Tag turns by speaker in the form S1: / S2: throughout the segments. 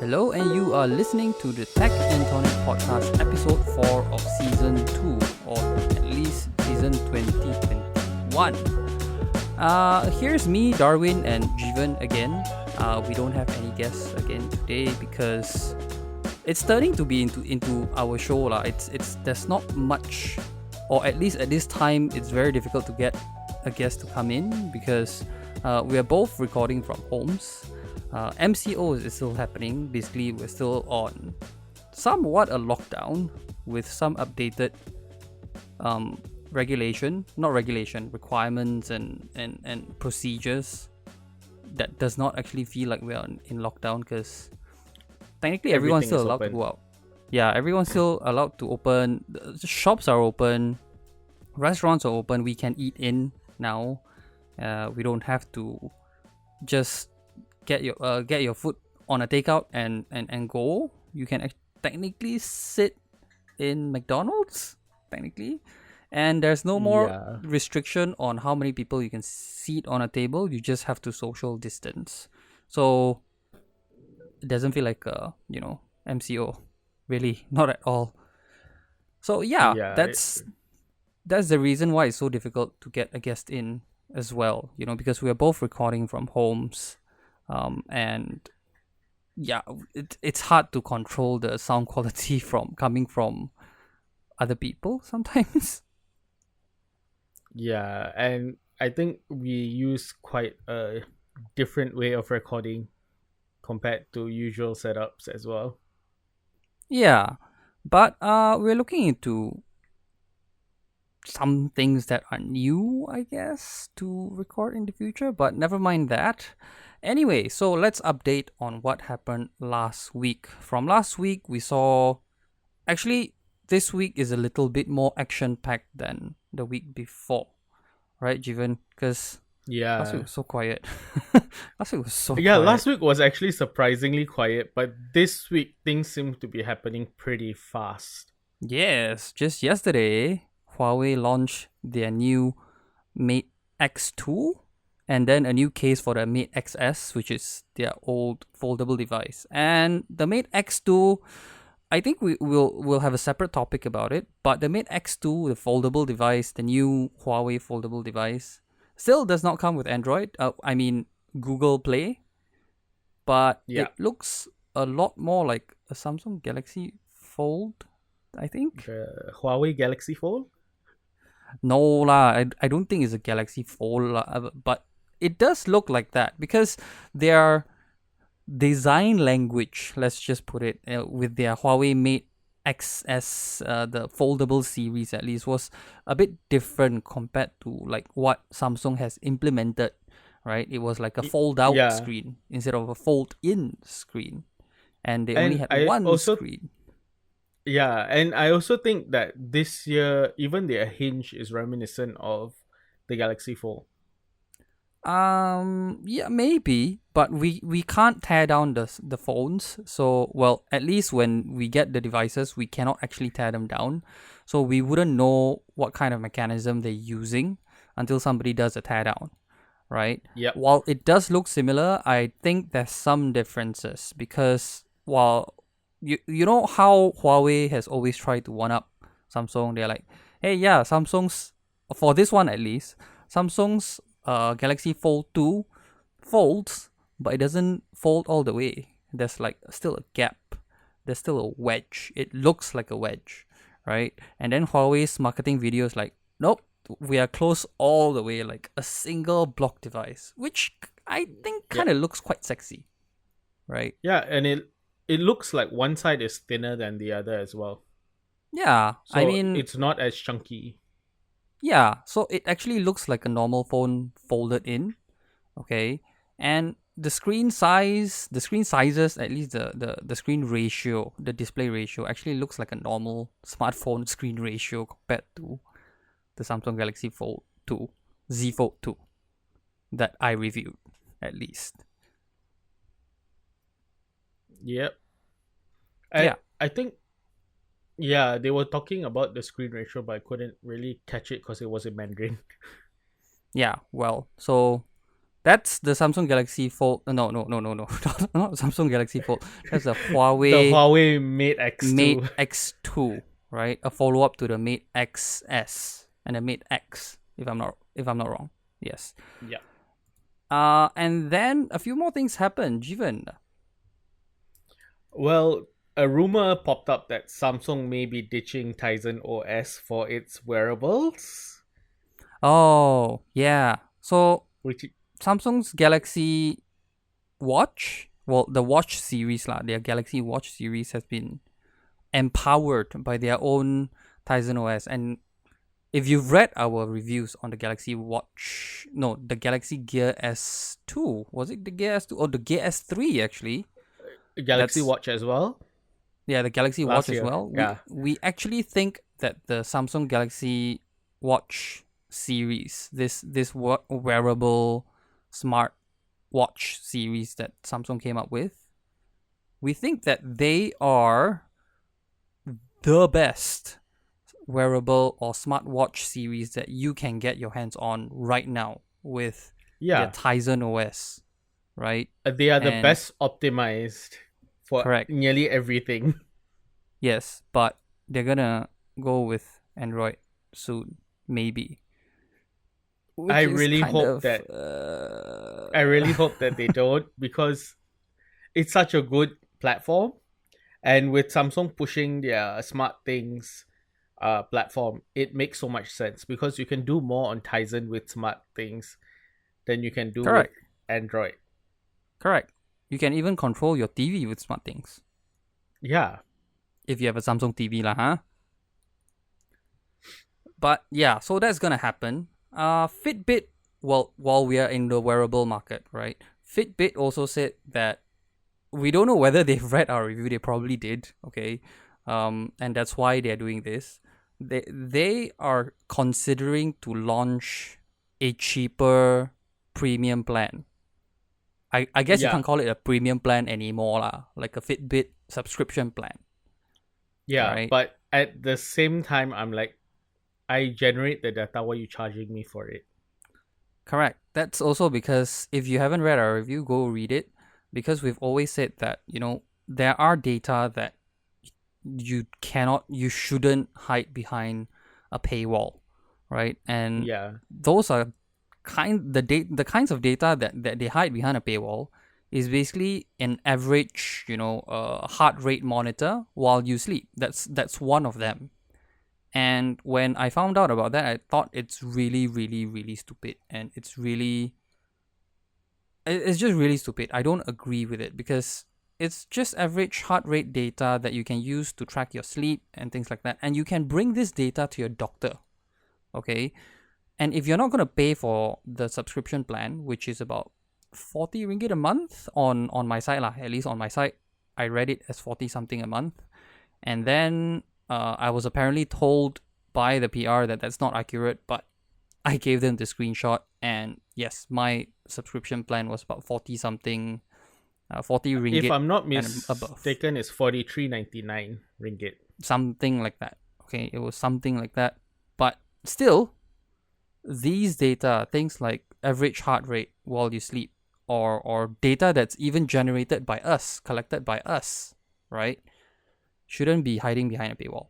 S1: Hello, and you are listening to the Tech and Tonic podcast, episode 4 of season 2, or at least season 2021. Here's me, Darwin, and Jeevan again. We don't have any guests again today because it's turning to be into our show lah. It's there's not much, or at least at this time, it's very difficult to get a guest to come in because we are both recording from homes. MCO is still happening. Basically, we're still on somewhat a lockdown with some updated requirements and procedures that does not actually feel like we're in lockdown because technically everyone's still allowed to go out. Yeah, everyone's still allowed to open. The shops are open, restaurants are open. We can eat in now. We don't have to just get your food on a takeout and go. You can technically sit in McDonald's technically, and there's no more restriction on how many people you can seat on a table. You just have to social distance, so it doesn't feel like MCO, really, not at all. So that's the reason why it's so difficult to get a guest in as well, because we are both recording from homes. It's hard to control the sound quality coming from other people sometimes.
S2: Yeah, and I think we use quite a different way of recording compared to usual setups as well.
S1: Yeah, but we're looking into some things that are new, I guess, to record in the future, but never mind that. Anyway, so let's update on what happened last week. From last week, we saw... Actually, this week is a little bit more action-packed than the week before. Right, Jivan? Because last week was so quiet. Last week was so quiet.
S2: Last week was actually surprisingly quiet, but this week things seem to be happening pretty fast.
S1: Yes, just yesterday, Huawei launched their new Mate X2 and then a new case for the Mate XS, which is their old foldable device. And the Mate X2, I think we'll have a separate topic about it, but the Mate X2, the foldable device, the new Huawei foldable device, still does not come with Android. Google Play, but it looks a lot more like a Samsung Galaxy Fold, I think.
S2: The Huawei Galaxy Fold?
S1: No lah, I don't think it's a Galaxy Fold lah, but it does look like that because their design language, let's just put it, with their Huawei Mate XS, the foldable series at least, was a bit different compared to like what Samsung has implemented, right? It was like a fold-out screen instead of a fold-in screen, and they only had one screen.
S2: Yeah, and I also think that this year, even their hinge is reminiscent of the Galaxy Fold.
S1: Yeah, maybe, but we can't tear down the phones. So, well, at least when we get the devices, we cannot actually tear them down. So we wouldn't know what kind of mechanism they're using until somebody does a teardown, right?
S2: Yeah.
S1: While it does look similar, I think there's some differences because while you know how Huawei has always tried to one up Samsung, they're like, hey, yeah, Samsung's, for this one at least, Samsung's Galaxy Fold 2 folds, but it doesn't fold all the way. There's like still a gap. There's still a wedge. It looks like a wedge, right? And then Huawei's marketing video is like, nope, we are close all the way, like a single block device, which I think kind of looks quite sexy, right?
S2: Yeah, and it looks like one side is thinner than the other as well.
S1: Yeah,
S2: so it's not as chunky.
S1: Yeah, so it actually looks like a normal phone folded in, okay? And the screen sizes, at least the screen ratio, the display ratio actually looks like a normal smartphone screen ratio compared to the Samsung Galaxy Fold 2, Z Fold 2 that I reviewed, at least.
S2: Yep. I think they were talking about the screen ratio, but I couldn't really catch it because it was in Mandarin.
S1: Yeah, well, so That's the Samsung Galaxy Fold. No, not Samsung Galaxy Fold. That's the
S2: The
S1: Huawei
S2: Huawei Mate X2.
S1: Mate X2, right? A follow up to the Mate XS and the Mate X, if I'm not wrong. Yes.
S2: Yeah.
S1: And then a few more things happened. Jivan.
S2: Well, a rumor popped up that Samsung may be ditching Tizen OS for its wearables.
S1: Oh, yeah. So
S2: Which
S1: Samsung's Galaxy Watch, well, the Watch series, their Galaxy Watch series has been empowered by their own Tizen OS. And if you've read our reviews on the Galaxy Watch, no, the Galaxy Gear S2, was it the Gear S2 or the Gear S3 actually?
S2: Galaxy Watch as well.
S1: Yeah, the Galaxy
S2: Last
S1: Watch
S2: year.
S1: as well.
S2: Yeah.
S1: We actually think that the Samsung Galaxy Watch series, this wearable smart watch series that Samsung came up with, we think that they are the best wearable or smartwatch series that you can get your hands on right now with their Tizen OS, right?
S2: They are the best optimized for
S1: correct.
S2: nearly everything.
S1: Yes, but they're gonna go with Android soon, maybe.
S2: I really hope that they don't, because it's such a good platform, and with Samsung pushing their smart things platform, it makes so much sense because you can do more on Tizen with smart things than you can do with Android.
S1: Correct. You can even control your TV with smart things.
S2: Yeah.
S1: If you have a Samsung TV huh? But yeah, so that's gonna happen. Fitbit, well, while we are in the wearable market, right? Fitbit also said that we don't know whether they've read our review. They probably did, okay? And that's why they're doing this. They are considering to launch a cheaper premium plan. I guess you can't call it a premium plan anymore, like a Fitbit subscription plan.
S2: Yeah,
S1: right?
S2: But at the same time, I'm like, I generate the data, why are you charging me for it?
S1: Correct. That's also because if you haven't read our review, go read it. Because we've always said that, there are data that you shouldn't hide behind a paywall, right? And those are the kinds of data that they hide behind a paywall is basically an average, heart rate monitor while you sleep. That's one of them. And when I found out about that, I thought it's really, really, really stupid. And it's just really stupid. I don't agree with it because it's just average heart rate data that you can use to track your sleep and things like that. And you can bring this data to your doctor, okay? And if you're not going to pay for the subscription plan, which is about 40 ringgit a month on my site, at least on my site, I read it as 40 something a month. And then I was apparently told by the PR that that's not accurate, but I gave them the screenshot, and yes, my subscription plan was about 40 something, 40 ringgit.
S2: If I'm not mistaken, it's 43.99 ringgit.
S1: Something like that. Okay, it was something like that. But still, these data, things like average heart rate while you sleep, or data that's even generated by us, collected by us, right, shouldn't be hiding behind a paywall.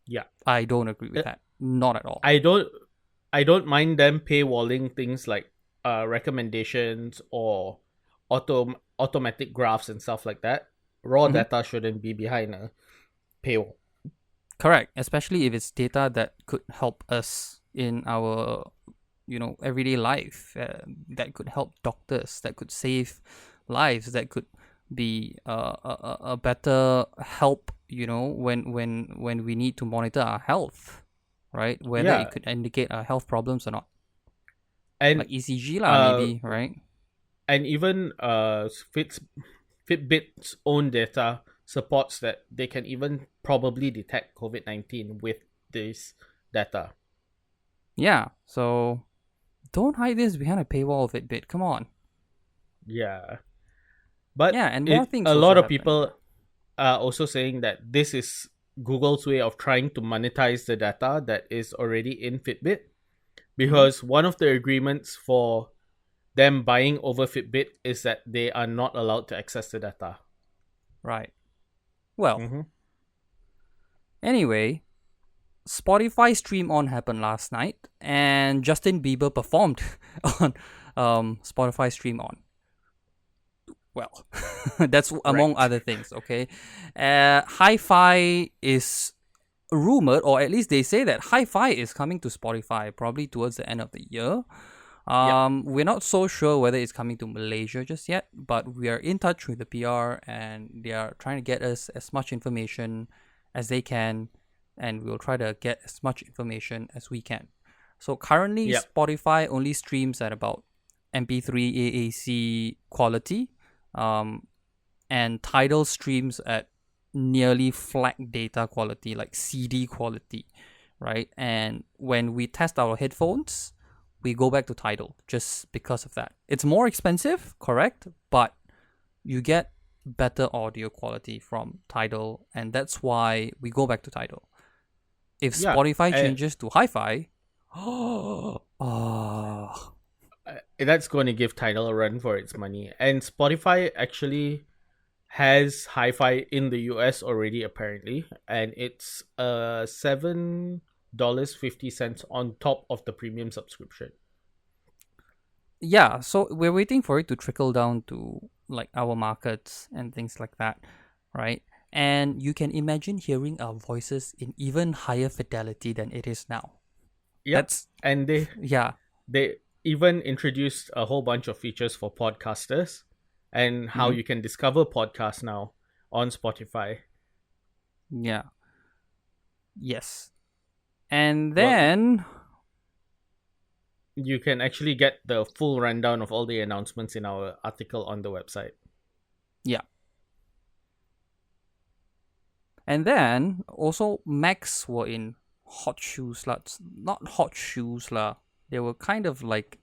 S2: Yeah.
S1: I don't agree with that. Not at all.
S2: I don't mind them paywalling things like recommendations or automatic graphs and stuff like that. Raw data shouldn't be behind a paywall.
S1: Correct. Especially if it's data that could help us in our, everyday life. That could help doctors. That could save lives. That could be a better help, when we need to monitor our health, right? Whether it could indicate our health problems or not. And like ECG maybe, right?
S2: And even Fitbit's own data supports that they can even probably detect COVID-19 with this data.
S1: Yeah, so don't hide this behind a paywall, Fitbit. Come on.
S2: Yeah. But
S1: and more things.
S2: A lot of people are also saying that this is Google's way of trying to monetize the data that is already in Fitbit, because one of the agreements for them buying over Fitbit is that they are not allowed to access the data.
S1: Right. Well,
S2: Mm-hmm.
S1: anyway, Spotify Stream On happened last night, and Justin Bieber performed on Spotify Stream On. Well, that's among
S2: Right.
S1: other things, okay? Hi-Fi is rumored, or at least they say that Hi-Fi is coming to Spotify probably towards the end of the year.
S2: Yep.
S1: We're not so sure whether it's coming to Malaysia just yet, but we are in touch with the PR and they are trying to get us as much information as they can, and we'll try to get as much information as we can. So currently,
S2: Yep.
S1: Spotify only streams at about MP3 AAC quality, and Tidal streams at nearly FLAC data quality, like CD quality, right? And when we test our headphones, we go back to Tidal just because of that. It's more expensive, correct? But you get better audio quality from Tidal, and that's why we go back to Tidal. If
S2: Yeah.
S1: Spotify changes to Hi-Fi, oh,
S2: that's going to give Tidal a run for its money. And Spotify actually has Hi-Fi in the US already, apparently, and it's $7.50 on top of the premium subscription.
S1: yeah. So we're waiting for it to trickle down to like our markets and things like that, right? And you can imagine hearing our voices in even higher fidelity than it is now.
S2: Yep.
S1: That's
S2: And
S1: yeah.
S2: they even introduced a whole bunch of features for podcasters and how you can discover podcasts now on Spotify.
S1: Yeah. Yes. And then
S2: You can actually get the full rundown of all the announcements in our article on the website.
S1: yeah. And then also Macs were in hot shoes lah. Not hot shoes lah. They were kind of like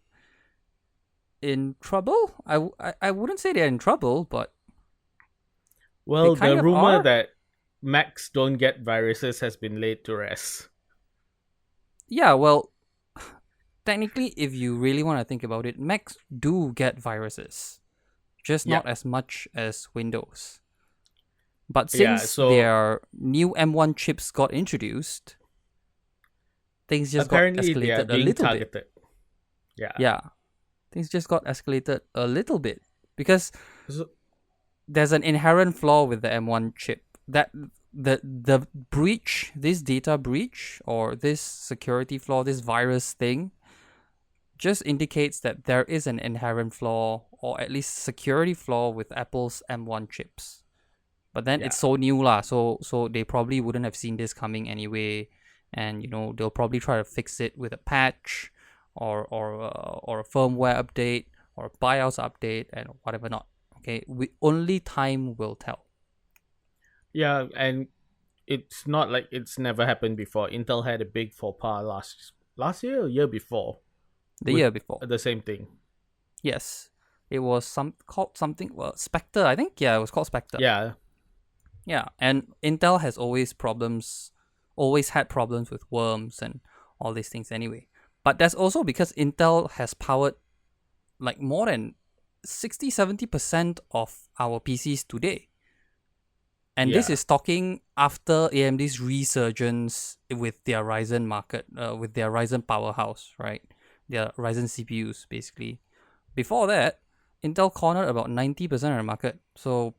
S1: in trouble. I wouldn't say they're in trouble, but
S2: Well,
S1: they kind
S2: the
S1: of
S2: rumor
S1: are.
S2: that Macs don't get viruses has been laid to rest.
S1: Yeah, well, technically, if you really want to think about it, Macs do get viruses, just
S2: Yeah.
S1: not as much as Windows. But
S2: Yeah,
S1: since
S2: so
S1: their new M1 chips got introduced, things just got
S2: apparently they are
S1: escalated a
S2: being
S1: little bit.
S2: targeted. Yeah.
S1: Yeah, things just got escalated a little bit because
S2: So,
S1: there's an inherent flaw with the M1 chip that the breach, this data breach or this security flaw, this virus thing, just indicates that there is an inherent flaw or at least security flaw with Apple's M1 chips. But then
S2: yeah.
S1: it's so new lah, so they probably wouldn't have seen this coming anyway, and they'll probably try to fix it with a patch or a firmware update or a BIOS update and whatever not. Okay, only time will tell.
S2: Yeah, and it's not like it's never happened before. Intel had a big faux pas last year or year before.
S1: The year before,
S2: The same thing.
S1: yes, it was called something. Well, Spectre, I think. Yeah, it was called Spectre.
S2: Yeah.
S1: Yeah, and Intel has always had problems with worms and all these things anyway. But that's also because Intel has powered like more than 60-70% of our PCs today. And this
S2: Yeah.
S1: is talking after AMD's resurgence with their Ryzen with their Ryzen powerhouse, right? Their Ryzen CPUs, basically. Before that, Intel cornered about 90% of the market. So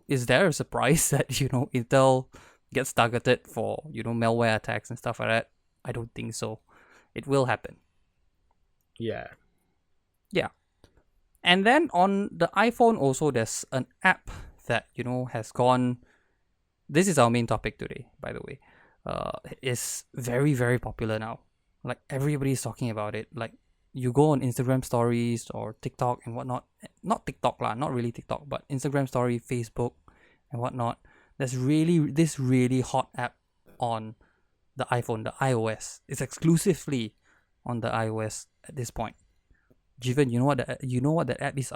S1: is there a surprise that Intel gets targeted for malware attacks and stuff like that? I don't think so. It will happen.
S2: Yeah.
S1: And then on the iPhone also, there's an app that has gone. This is our main topic today, by the way. Is very, very popular now. Like everybody's talking about it. Like you go on Instagram stories or TikTok and whatnot. Not TikTok lah, not really TikTok, but Instagram story, Facebook, and whatnot. There's this really hot app on the iPhone, the iOS. It's exclusively on the iOS at this point. Jivan, you know what that app is?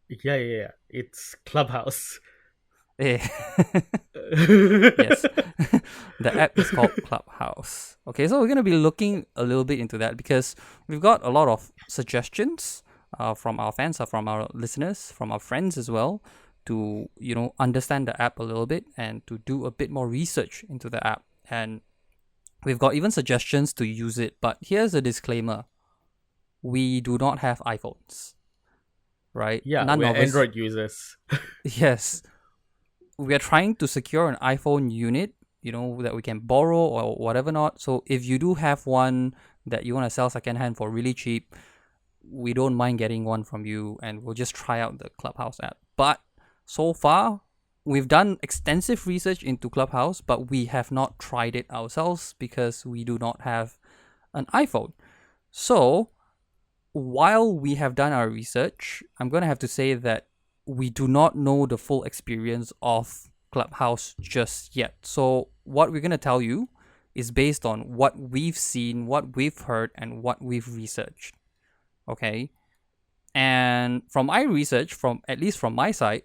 S2: Yeah. It's Clubhouse.
S1: Eh, yes. The app is called Clubhouse. Okay, so we're going to be looking a little bit into that because we've got a lot of suggestions from our fans, from our listeners, from our friends as well, to understand the app a little bit and to do a bit more research into the app. And we've got even suggestions to use it. But here's a disclaimer: we do not have iPhones, right?
S2: Yeah,
S1: None
S2: we're
S1: of us.
S2: Android users.
S1: Yes, we are trying to secure an iPhone unit, that we can borrow or whatever not. So if you do have one that you want to sell secondhand for really cheap, we don't mind getting one from you and we'll just try out the Clubhouse app. But so far, we've done extensive research into Clubhouse, but we have not tried it ourselves because we do not have an iPhone. So while we have done our research, I'm going to have to say that we do not know the full experience of Clubhouse just yet. So, what we're going to tell you is based on what we've seen, what we've heard, and what we've researched. Okay? And from my research, from at least from my side,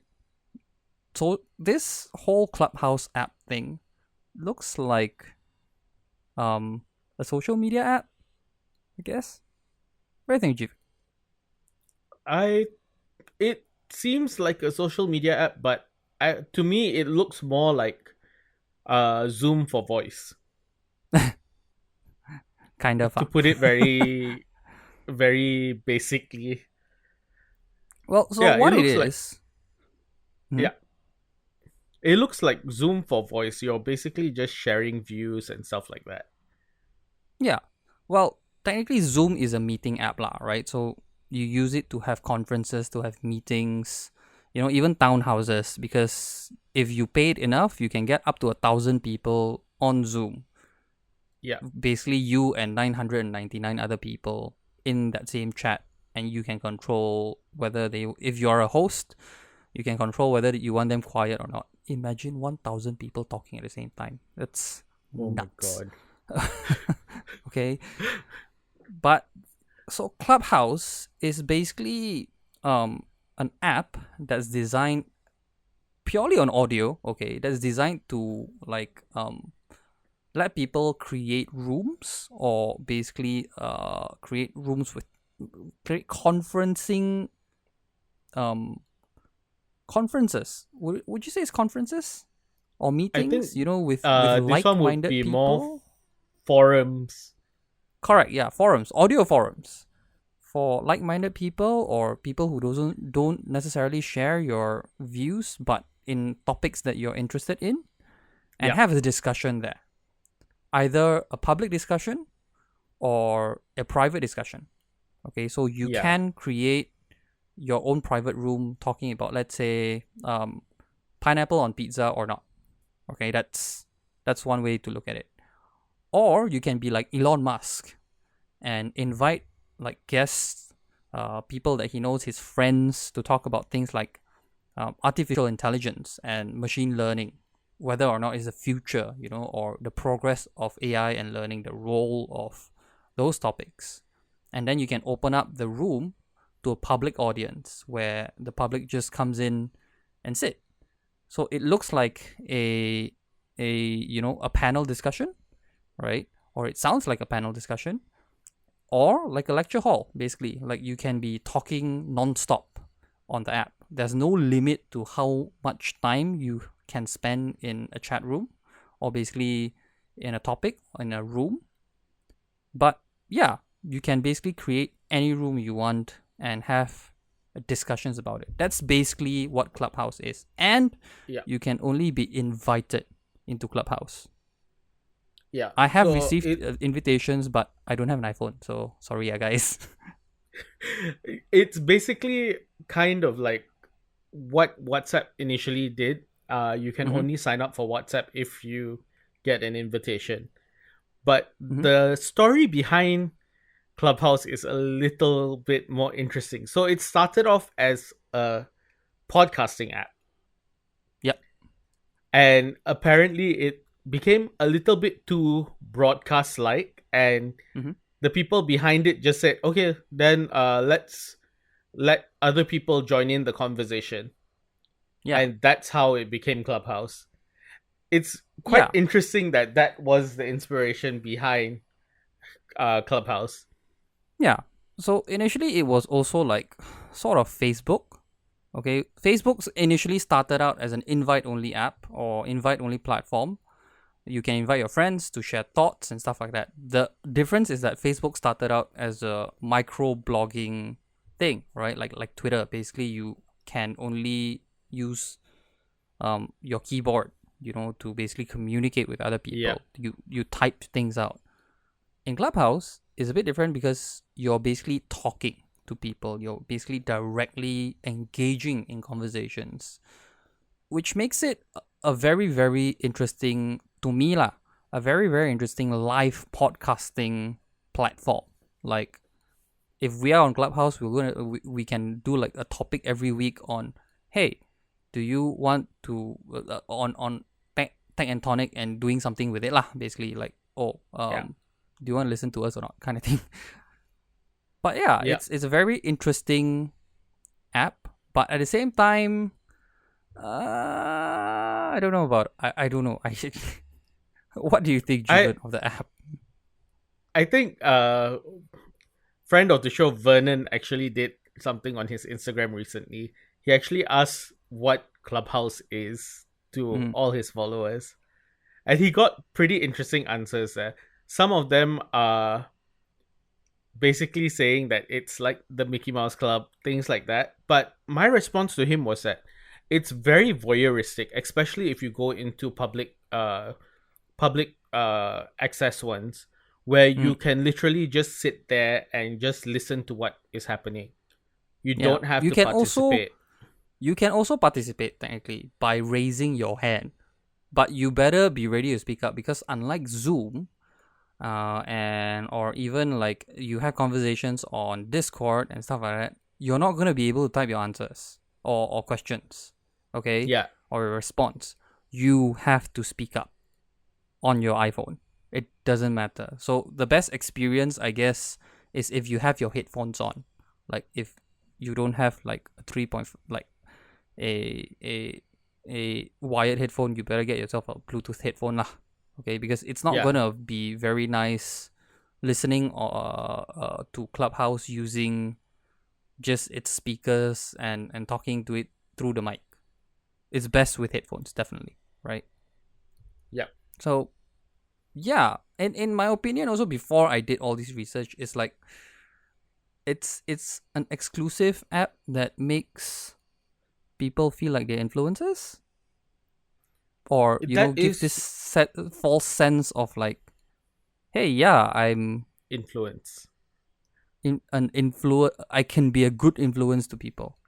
S1: so this whole Clubhouse app thing looks like a social media app, I guess. What do you think, Jeep?
S2: It seems like a social media app, but to me it looks more like Zoom for voice.
S1: Kind of.
S2: To put it very, very basically.
S1: Well, so
S2: Yeah,
S1: what it is.
S2: yeah, it looks like Zoom for voice. You're basically just sharing views and stuff like that.
S1: Yeah. Well, technically Zoom is a meeting app lah, right? So you use it to have conferences, to have meetings, even townhouses, because if you paid enough, you can get up to 1,000 people on Zoom.
S2: Yeah.
S1: Basically you and 999 other people in that same chat, and you can control whether if you are a host, you can control whether you want them quiet or not. Imagine 1,000 people talking at the same time. That's nuts.
S2: Oh my god.
S1: Okay. But so Clubhouse is basically an app that's designed purely on audio, okay, that's designed to let people create rooms, or basically create rooms with create conferencing conferences. Would you say it's conferences or meetings?
S2: I think
S1: with
S2: this one would
S1: like-minded
S2: be
S1: people.
S2: more forums.
S1: Correct, yeah, forums, audio forums for like-minded people or people who don't necessarily share your views, but in topics that you're interested in, and have a discussion there. Either a public discussion or a private discussion. Okay, so you can create your own private room talking about, let's say, pineapple on pizza or not. Okay, that's one way to look at it. Or you can be like Elon Musk and invite like guests, people that he knows, his friends, to talk about things like artificial intelligence and machine learning, whether or not it's the future, or the progress of AI and learning, the role of those topics. And then you can open up the room to a public audience where the public just comes in and sit. So it looks like a panel discussion, right? Or it sounds like a panel discussion, or like a lecture hall, basically. Like you can be talking nonstop on the app. There's no limit to how much time you can spend in a chat room, or basically in a topic, in a room. But yeah, you can basically create any room you want and have discussions about it. That's basically what Clubhouse is. And you can only be invited into Clubhouse.
S2: Yeah.
S1: I have received invitations, but I don't have an iPhone, so sorry, guys.
S2: It's basically kind of like what WhatsApp initially did. You can only sign up for WhatsApp if you get an invitation. But the story behind Clubhouse is a little bit more interesting. So it started off as a podcasting app.
S1: Yep.
S2: And apparently it became a little bit too broadcast-like, and the people behind it just said, okay, then let's let other people join in the conversation.
S1: Yeah.
S2: and that's how it became Clubhouse. It's quite
S1: Yeah.
S2: interesting that that was the inspiration behind Clubhouse.
S1: Yeah. So initially it was also like sort of Facebook. Okay. Facebook's initially started out as an invite only app or invite only platform. You can invite your friends to share thoughts and stuff like that. The difference is that Facebook started out as a micro blogging thing, right? Like Twitter. Basically you can only use your keyboard, to basically communicate with other
S2: Yeah,
S1: people. You type things out. In Clubhouse, it's a bit different because you're basically talking to people. You're basically directly engaging in conversations, which makes it a very, very interesting to me lah. A very, very interesting live podcasting platform. Like if we are on Clubhouse, we can do like a topic every week on, hey, do you want to on Tech and Tonic and doing something with it lah. Basically like, oh,
S2: yeah,
S1: do you want to listen to us or not, kind of thing. But yeah,
S2: yeah.
S1: it's a very interesting app. But at the same time, I don't know about. I don't know. What do you think,
S2: I
S1: Juven, of the app?
S2: I think friend of the show Vernon actually did something on his Instagram recently. He actually asked what Clubhouse is to
S1: Mm,
S2: all his followers, and he got pretty interesting answers there. Some of them are basically saying that it's like the Mickey Mouse Club, things like that. But my response to him was that it's very voyeuristic, especially if you go into public access ones where you
S1: mm,
S2: can literally just sit there and just listen to what is happening. You
S1: yeah.
S2: don't have to participate.
S1: You can also participate technically by raising your hand, but you better be ready to speak up because unlike Zoom, and or even like you have conversations on Discord and stuff like that, you're not gonna be able to type your answers or questions, okay,
S2: Yeah,
S1: or a response. You have to speak up on your iPhone. It doesn't matter. So the best experience, I guess, is if you have your headphones on. Like if you don't have like a 3 point like a wired headphone, you better get yourself a Bluetooth headphone lah. Okay, because it's not
S2: yeah,
S1: gonna be very nice listening to Clubhouse using just its speakers and talking to it through the mic. It's best with headphones, definitely, right?
S2: yeah.
S1: So yeah, and in my opinion, also before I did all this research, it's like it's an exclusive app that makes people feel like they're influencers, or
S2: That
S1: give this
S2: is
S1: false sense of like, hey, yeah, I'm
S2: influence.
S1: I can be a good influence to people.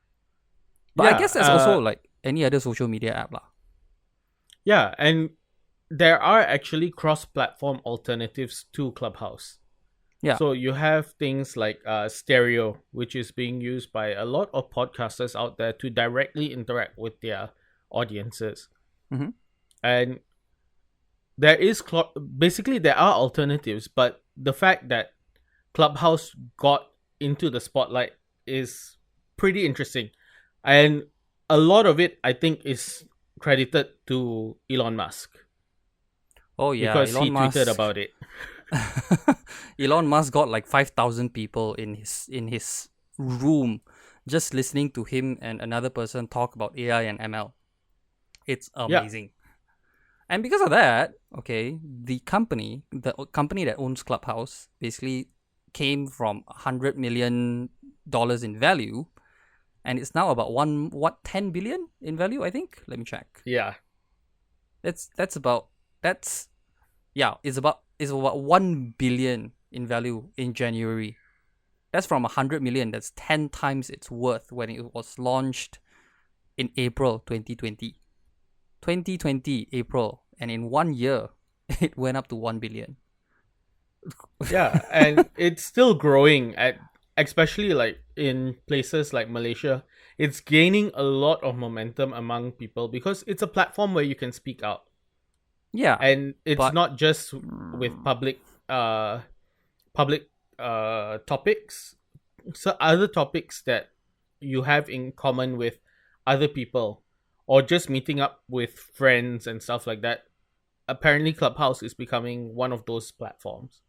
S1: But I
S2: Yeah,
S1: guess that's also like any other social media app lah.
S2: yeah, and there are actually cross-platform alternatives to Clubhouse.
S1: Yeah.
S2: So you have things like stereo, which is being used by a lot of podcasters out there to directly interact with their audiences.
S1: Mm-hmm.
S2: And there is basically there are alternatives, but the fact that Clubhouse got into the spotlight is pretty interesting, and a lot of it I think is credited to Elon Musk
S1: Oh yeah,
S2: because he
S1: Elon
S2: tweeted
S1: Musk.
S2: about it.
S1: Elon Musk got like 5,000 people in his room just listening to him and another person talk about AI and ML. It's
S2: Yeah,
S1: amazing. And because of that, okay, the company that owns Clubhouse basically came from $100 million in value, and it's now about 10 billion in value, I think. Let me check.
S2: yeah,
S1: That's about that's yeah, it's about 1 billion in value in January. That's from 100 million. That's 10 times its worth when it was launched in April 2020. 2020 April, and in 1 year, it went up to 1 billion.
S2: yeah, and it's still growing at especially like in places like Malaysia. It's gaining a lot of momentum among people because it's a platform where you can speak out,
S1: Yeah,
S2: and it's
S1: but
S2: not just with
S1: mm,
S2: public topics. So other topics that you have in common with other people or just meeting up with friends and stuff like that, apparently Clubhouse is becoming one of those platforms.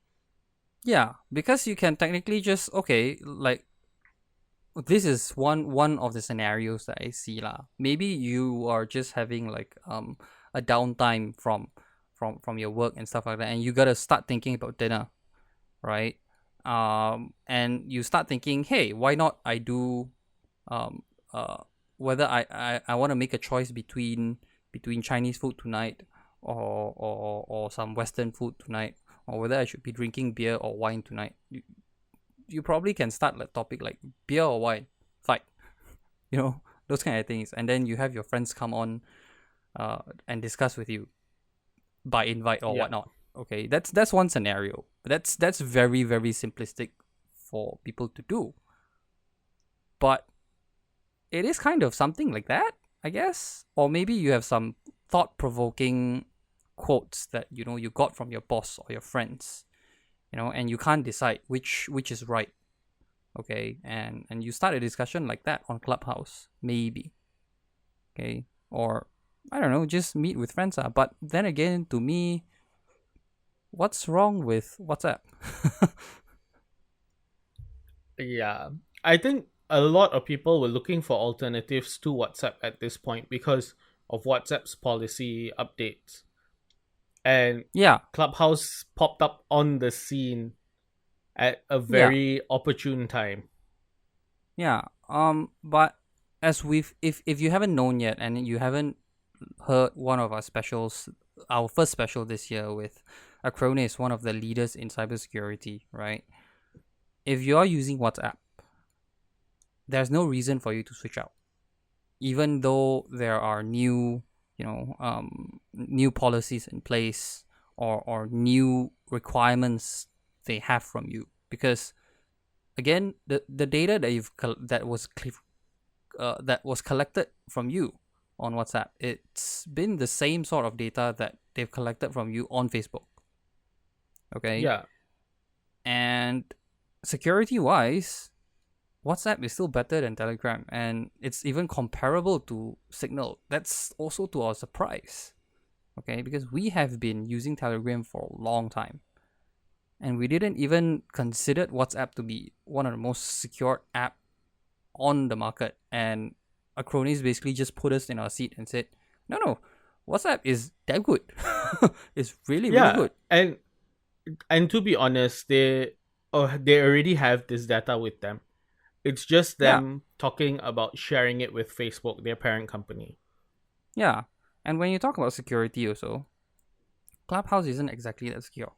S1: Yeah, because you can technically just, okay, like, this is one of the scenarios that I see lah. Maybe you are just having like a downtime from your work and stuff like that, and you gotta start thinking about dinner, right? And you start thinking, hey, why not I do um whether I want to make a choice between Chinese food tonight, or some Western food tonight, or whether I should be drinking beer or wine tonight. You probably can start a topic like beer or wine, fight, those kind of things, and then you have your friends come on and discuss with you by invite or
S2: Yeah.
S1: whatnot. Okay, that's one scenario. That's very, very simplistic for people to do, but it is kind of something like that, I guess. Or maybe you have some thought-provoking quotes that you got from your boss or your friends, and you can't decide which is right. Okay, and you start a discussion like that on Clubhouse, maybe. Okay, or I don't know, just meet with friends. But then again, to me, what's wrong with WhatsApp?
S2: Yeah. I think a lot of people were looking for alternatives to WhatsApp at this point because of WhatsApp's policy updates. And
S1: Yeah,
S2: Clubhouse popped up on the scene at a
S1: yeah,
S2: very opportune time.
S1: yeah. But as if you haven't known yet and you haven't heard one of our specials, our first special this year with Acronis, one of the leaders in cybersecurity, right? If you are using WhatsApp, there's no reason for you to switch out, even though there are new policies in place, or new requirements they have from you. Because again, the data that was collected from you on WhatsApp, it's been the same sort of data that they've collected from you on Facebook. Okay,
S2: Yeah.
S1: and security wise, WhatsApp is still better than Telegram, and it's even comparable to Signal. That's also to our surprise. Okay, because we have been using Telegram for a long time, and we didn't even consider WhatsApp to be one of the most secure app on the market. And Acronis basically just put us in our seat and said, no, WhatsApp is damn good. It's really, really
S2: Yeah.
S1: good.
S2: And to be honest, they already have this data with them. It's just
S1: Yeah,
S2: them talking about sharing it with Facebook, their parent company.
S1: yeah. And when you talk about security also, Clubhouse isn't exactly that secure.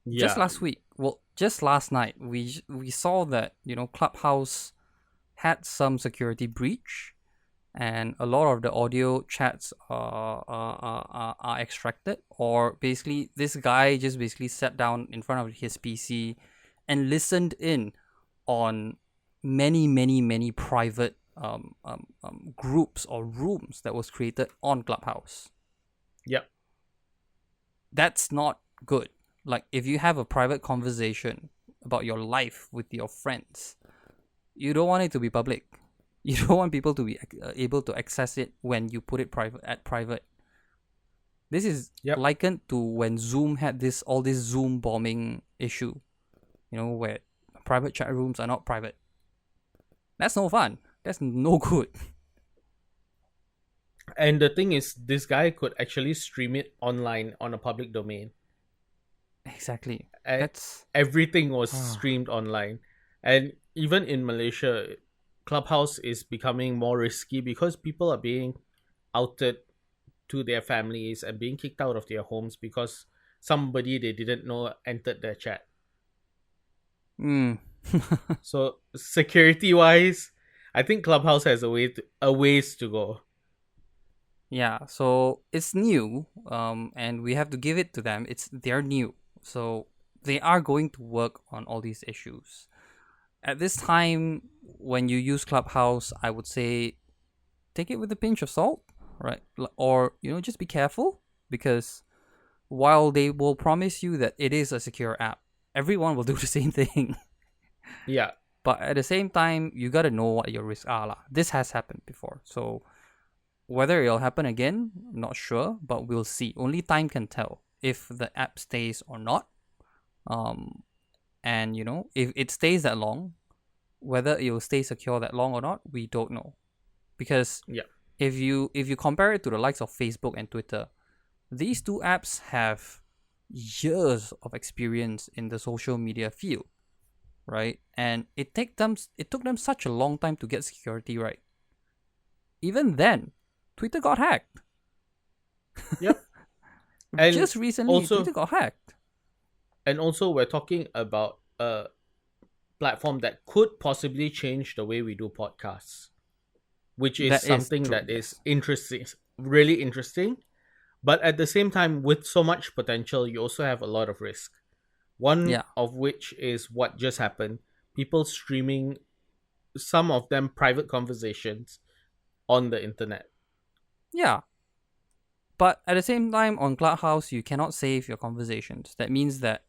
S1: Just
S2: Yeah.
S1: last week, well, just last night, we saw that Clubhouse had some security breach, and a lot of the audio chats are extracted, or basically this guy just basically sat down in front of his PC and listened in on many, many, many private groups or rooms that was created on Clubhouse.
S2: Yep.
S1: That's not good. Like, if you have a private conversation about your life with your friends, you don't want it to be public. You don't want people to be able to access it when you put it private. This is
S2: Yep.
S1: likened to when Zoom had all this Zoom bombing issue, where private chat rooms are not private. That's no fun. That's no good.
S2: And the thing is, this guy could actually stream it online on a public domain.
S1: Exactly.
S2: And
S1: That's
S2: everything was streamed online. And even in Malaysia, Clubhouse is becoming more risky because people are being outed to their families and being kicked out of their homes because somebody they didn't know entered their chat. So security wise, I think Clubhouse has a ways to go.
S1: Yeah, so it's new, and we have to give it to them. They're new, so they are going to work on all these issues. At this time, when you use Clubhouse, I would say take it with a pinch of salt, right? Or just be careful, because while they will promise you that it is a secure app, everyone will do the same thing.
S2: Yeah.
S1: But at the same time, you gotta know what your risks are, lah. This has happened before, so Whether it'll happen again, not sure, but we'll see. Only time can tell if the app stays or not. And if it stays that long, whether it will stay secure that long or not, we don't know. Because if you compare it to the likes of Facebook and Twitter, these two apps have years of experience in the social media field, right? And it took them such a long time to get security right. Even then, Twitter got hacked.
S2: Yep. And
S1: just recently,
S2: also,
S1: Twitter got hacked.
S2: And also, we're talking about a platform that could possibly change the way we do podcasts, which is something that is interesting, really interesting. But at the same time, with so much potential, you also have a lot of risk. One of which is what just happened. People streaming, some of them private conversations on the internet.
S1: Yeah. But at the same time, on Clubhouse, you cannot save your conversations. That means that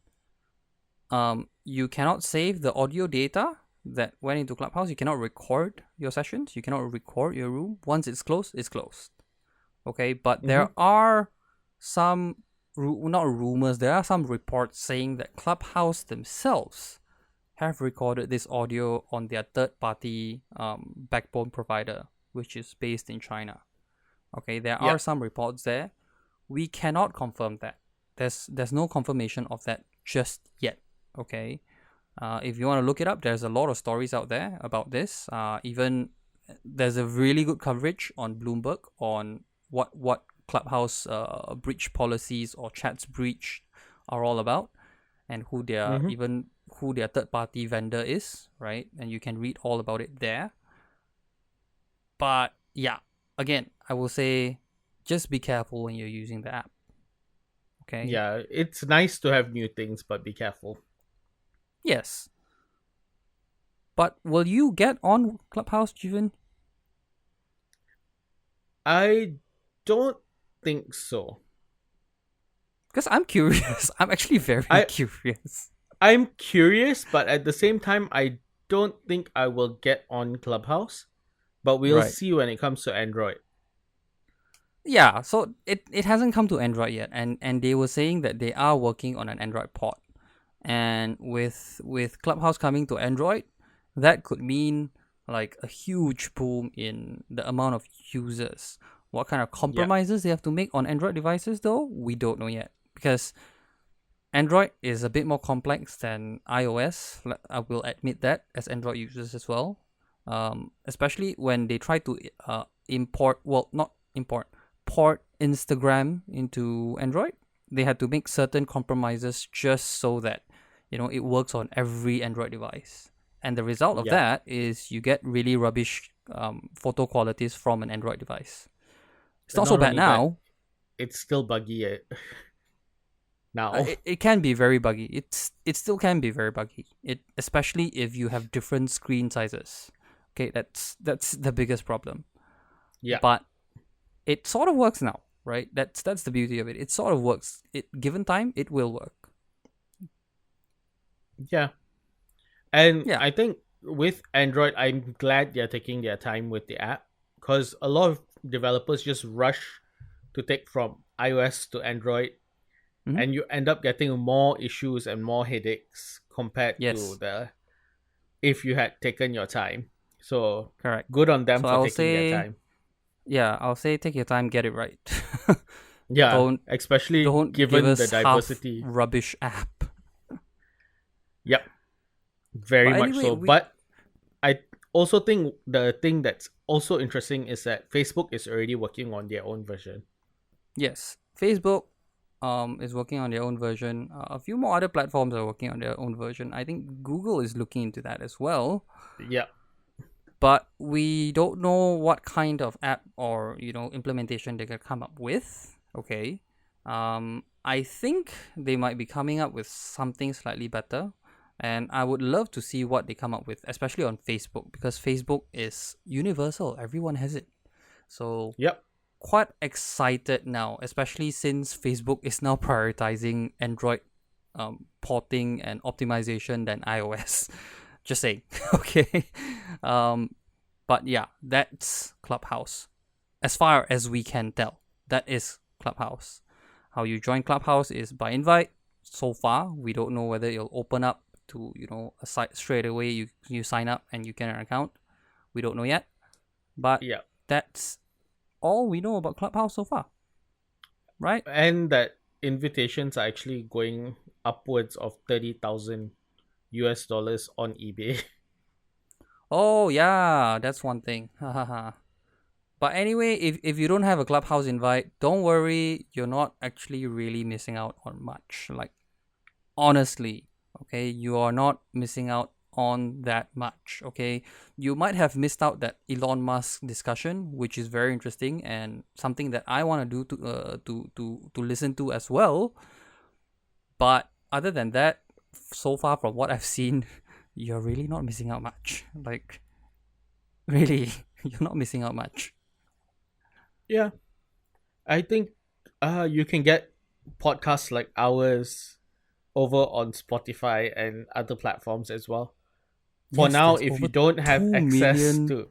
S1: you cannot save the audio data that went into Clubhouse. You cannot record your sessions. You cannot record your room. Once it's closed, it's closed. Okay, but there are some, not rumors, there are some reports saying that Clubhouse themselves have recorded this audio on their third-party backbone provider, which is based in China. Okay, there are some reports there. We cannot confirm that. There's no confirmation of that just yet. Okay, if you want to look it up, there's a lot of stories out there about this. Even there's a really good coverage on Bloomberg on what Clubhouse breach policies or chats breach are all about, and who their third party vendor is, right? And you can read all about it there. But yeah, again, I will say just be careful when you're using the app. Okay?
S2: Yeah, it's nice to have new things, but be careful.
S1: Yes. But will you get on Clubhouse, Juven?
S2: I don't think so.
S1: Because I'm curious. I'm actually very curious.
S2: I'm curious, but at the same time, I don't think I will get on Clubhouse. But we'll see when it comes to Android.
S1: Yeah, so it hasn't come to Android yet, and they were saying that they are working on an Android port. And with Clubhouse coming to Android, that could mean like a huge boom in the amount of users. What kind of compromises they have to make on Android devices, though, we don't know yet. Because Android is a bit more complex than iOS. I will admit that as Android users as well. Especially when they try to port Instagram into Android. They had to make certain compromises just so that it works on every Android device. And the result of that is you get really rubbish photo qualities from an Android device. It's not so bad now.
S2: It's still buggy now.
S1: It can be very buggy. It still can be very buggy. Especially if you have different screen sizes. Okay, that's the biggest problem.
S2: Yeah.
S1: But it sort of works now, right? That's the beauty of it. It sort of works. Given time, it will work.
S2: Yeah. And I think with Android, I'm glad they're taking their time with the app, because a lot of developers just rush to take from iOS to Android, and you end up getting more issues and more headaches compared to if you had taken your time. So
S1: correct.
S2: Good on them for taking their time.
S1: Yeah, I'll say take your time, get it right.
S2: Especially
S1: don't
S2: given
S1: give us
S2: the diversity.
S1: Rubbish app.
S2: Yep. Very much so. But I also think the thing that's also interesting is that Facebook is already working on their own version.
S1: Yes. Facebook is working on their own version. A few more other platforms are working on their own version. I think Google is looking into that as well.
S2: Yeah.
S1: But we don't know what kind of app or implementation they can come up with. Okay. I think they might be coming up with something slightly better. And I would love to see what they come up with, especially on Facebook, because Facebook is universal. Everyone has it. So quite excited now, especially since Facebook is now prioritizing Android porting and optimization than iOS. Just saying. Okay. But yeah, that's Clubhouse. as far as we can tell. That is Clubhouse. How you join Clubhouse is by invite. So far, we don't know whether it'll open up to, a site straight away. You sign up and you get an account. We don't know yet. But that's all we know about Clubhouse so far. Right?
S2: And that invitations are actually going upwards of $30,000 on eBay.
S1: Oh, yeah. That's one thing. But anyway, if you don't have a Clubhouse invite, don't worry. You're not actually really missing out on much. Like, honestly, okay? You are not missing out on that much, okay? You might have missed out that Elon Musk discussion, which is very interesting and something that I want to do to listen to as well. But other than that, so far from what I've seen, you're really not missing out much. Like, really, you're not missing out much.
S2: Yeah. I think you can get podcasts like ours over on Spotify and other platforms as well. For now, if you don't have access to...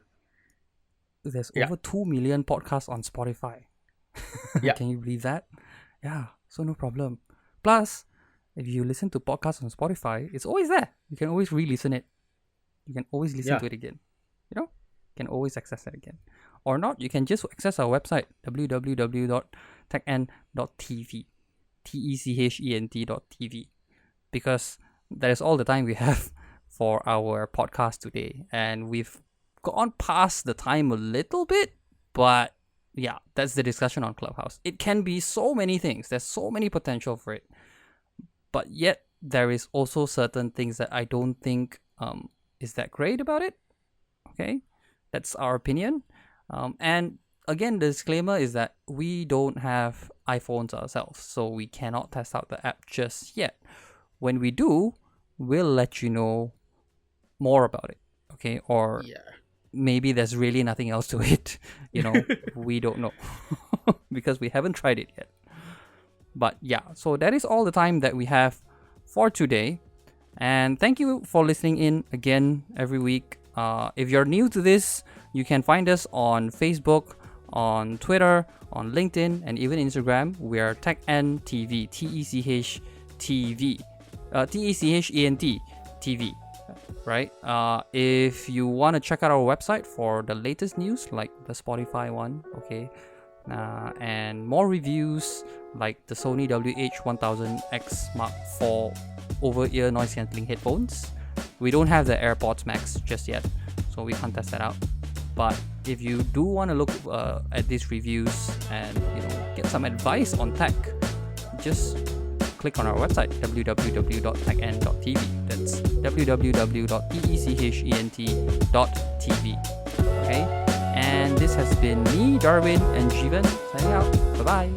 S1: There's over 2 million podcasts on Spotify. Can you believe that? Yeah, so no problem. Plus, if you listen to podcasts on Spotify, it's always there. You can always re-listen it. You can always listen to it again. You can always access it again. Or not, you can just access our website, www.techend.tv. TECHENT.tv. Because that is all the time we have for our podcast today. And we've gone past the time a little bit, but yeah, that's the discussion on Clubhouse. It can be so many things. There's so many potential for it. But yet, there is also certain things that I don't think is that great about it. Okay? That's our opinion. And again, the disclaimer is that we don't have iPhones ourselves, so we cannot test out the app just yet. When we do, we'll let you know more about it. Okay? Or maybe there's really nothing else to it. We don't know because we haven't tried it yet. But yeah, so that is all the time that we have for today. And thank you for listening in again every week. If you're new to this, you can find us on Facebook, on Twitter, on LinkedIn, and even Instagram. We are TechEntTV, TECHTV, TECHENT TV, right? If you want to check out our website for the latest news, like the Spotify one, okay, and more reviews like the Sony WH-1000X Mark IV over-ear noise cancelling headphones. We don't have the AirPods Max just yet, so we can't test that out. But if you do want to look at these reviews and get some advice on tech, just click on our website, www.techend.tv. That's www.techent.tv. Okay, and this has been me, Darwin, and Jeevan signing out. Bye bye.